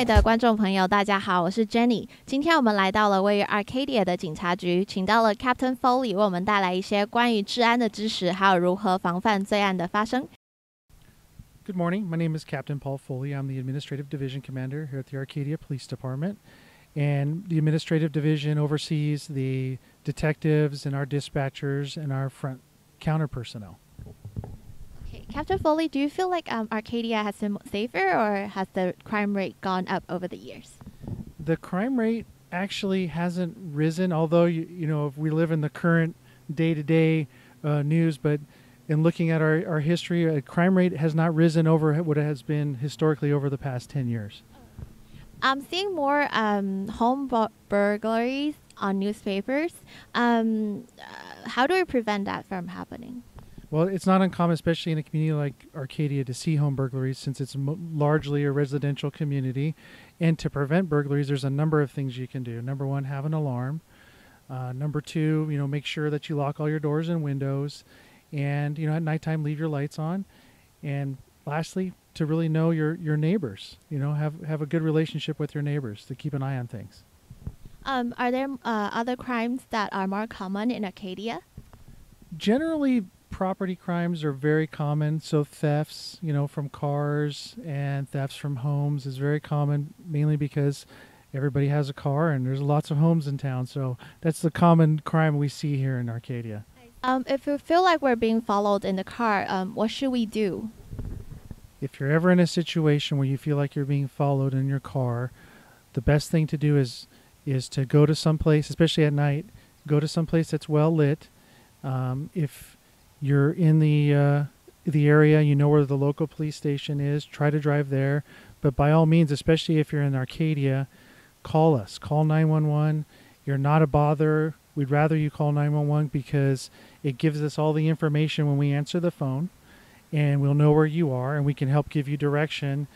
位的观众朋友，大家好，我是 Jenny。今天我们来到了位于 Arcadia 的警察局，请到了 Captain Foley 为我们带来一些关于治安的知识，还有如何防范罪案的发生。Good morning. My name is Captain Paul Foley. I'm the Administrative Division Commander here at the Arcadia Police Department. And the Administrative Division oversees the detectives and our dispatchers and our front counter personnel. Okay, Captain Foley, do you feel like Arcadia has been safer, or has the crime rate gone up over the years? The crime rate actually hasn't risen, although you know, if we live in the current day-to-day news, but in looking at our history, crime rate has not risen over what it has been historically over the past 10 years. I'm seeing more home burglaries on newspapers. How do we prevent that from happening? Well, it's not uncommon, especially in a community like Arcadia, to see home burglaries since it's largely a residential community. And to prevent burglaries, there's a number of things you can do. Number one, have an alarm. Number two, make sure that you lock all your doors and windows. And, at nighttime, leave your lights on. And lastly, to really know your neighbors, have a good relationship with your neighbors to keep an eye on things. Are there other crimes that are more common in Arcadia? Generally, property crimes are very common. So thefts, from cars and thefts from homes is very common, mainly because everybody has a car and there's lots of homes in town. So that's the common crime we see here in Arcadia. If we feel like we're being followed in the car, what should we do? If you're ever in a situation where you feel like you're being followed in your car, the best thing to do is to go to some place, especially at night, go to some place that's well lit. If you're in the area, you know where the local police station is, try to drive there. But by all means, especially if you're in Arcadia, call us. Call 911. You're not a bother. We'd rather you call 911 because it gives us all the information when we answer the phone, and we'll know where you are, and we can help give you direction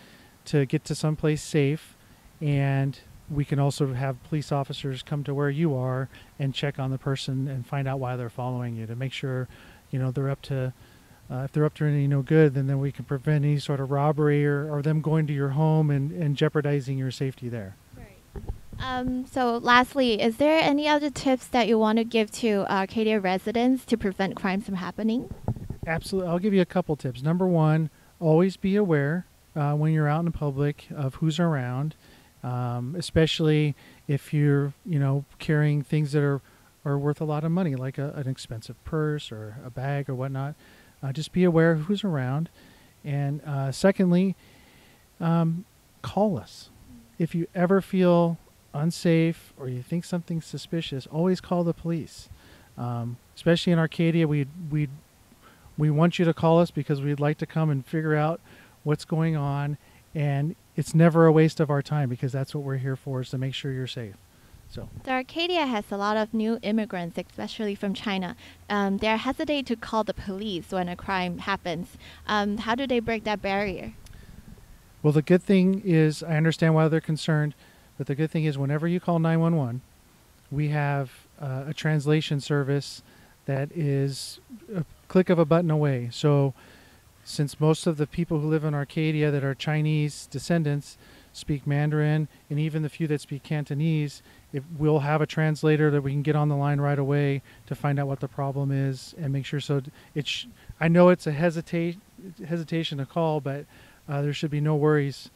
to get to someplace safe. And we can also have police officers come to where you are and check on the person and find out why they're following you to make sure, they're up to, if they're up to any no good, then we can prevent any sort of robbery or them going to your home and jeopardizing your safety there. So lastly, is there any other tips that you want to give to Arcadia residents to prevent crimes from happening? Absolutely. I'll give you a couple tips. Number one, always be aware when you're out in public of who's around, especially if you're, carrying things that are worth a lot of money, like an expensive purse or a bag or whatnot. Just be aware of who's around. And secondly, call us. If you ever feel unsafe or you think something's suspicious, always call the police. Especially in Arcadia, we want you to call us because we'd like to come and figure out what's going on, and it's never a waste of our time because that's what we're here for, is to make sure you're safe. So Arcadia has a lot of new immigrants, especially from China. They're hesitant to call the police when a crime happens. How do they break that barrier? Well, the good thing is, I understand why they're concerned, but the good thing is whenever you call 911, we have a translation service that is a click of a button away. So since most of the people who live in Arcadia that are Chinese descendants speak Mandarin, and even the few that speak Cantonese, we'll have a translator that we can get on the line right away to find out what the problem is and make sure. So I know it's a hesitation to call, but there should be no worries.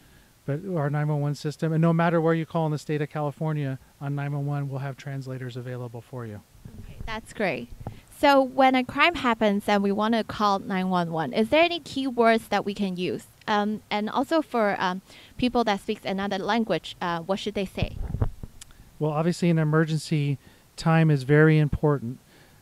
But our 911 system, and no matter where you call in the state of California on 911, we'll have translators available for you. Okay, that's great. So when a crime happens and we want to call 911, is there any keywords that we can use? And also for people that speak another language, what should they say? Well, obviously an emergency, time is very important.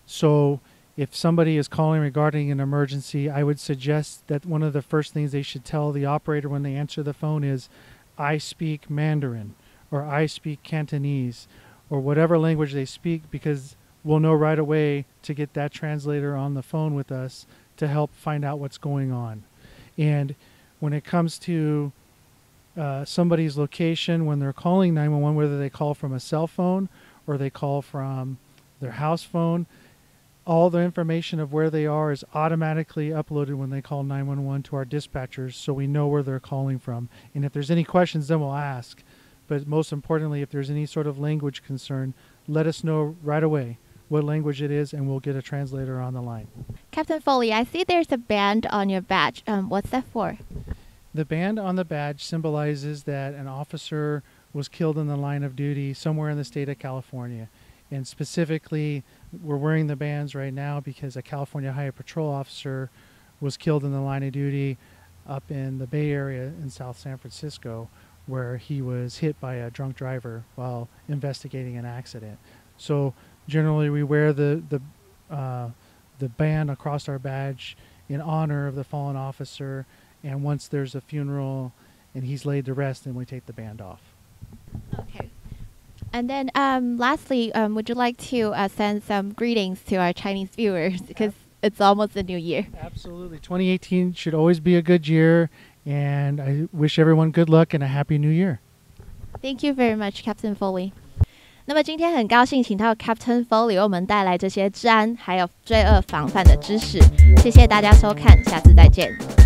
So if somebody is calling regarding an emergency, I would suggest that one of the first things they should tell the operator when they answer the phone is, I speak Mandarin, or I speak Cantonese, or whatever language they speak, because we'll know right away to get that translator on the phone with us to help find out what's going on. And when it comes to somebody's location, when they're calling 911, whether they call from a cell phone or they call from their house phone, all the information of where they are is automatically uploaded when they call 911 to our dispatchers, so we know where they're calling from. And if there's any questions, then we'll ask. But most importantly, if there's any sort of language concern, let us know right away what language it is, and we'll get a translator on the line. Captain Foley, I see there's a band on your badge. What's that for? The band on the badge symbolizes that an officer was killed in the line of duty somewhere in the state of California. And specifically, we're wearing the bands right now because a California Highway Patrol officer was killed in the line of duty up in the Bay Area in South San Francisco, where he was hit by a drunk driver while investigating an accident. So generally, we wear the band across our badge in honor of the fallen officer. And once there's a funeral and he's laid to rest, then we take the band off. Okay. And then lastly, would you like to send some greetings to our Chinese viewers, because it's almost the new year? Absolutely. 2018 should always be a good year, and I wish everyone good luck and a happy new year. Thank you very much, Captain Foley. 那么今天很高兴请到 Captain Foley 为我们带来这些治安还有罪恶防范的知识，谢谢大家收看，下次再见。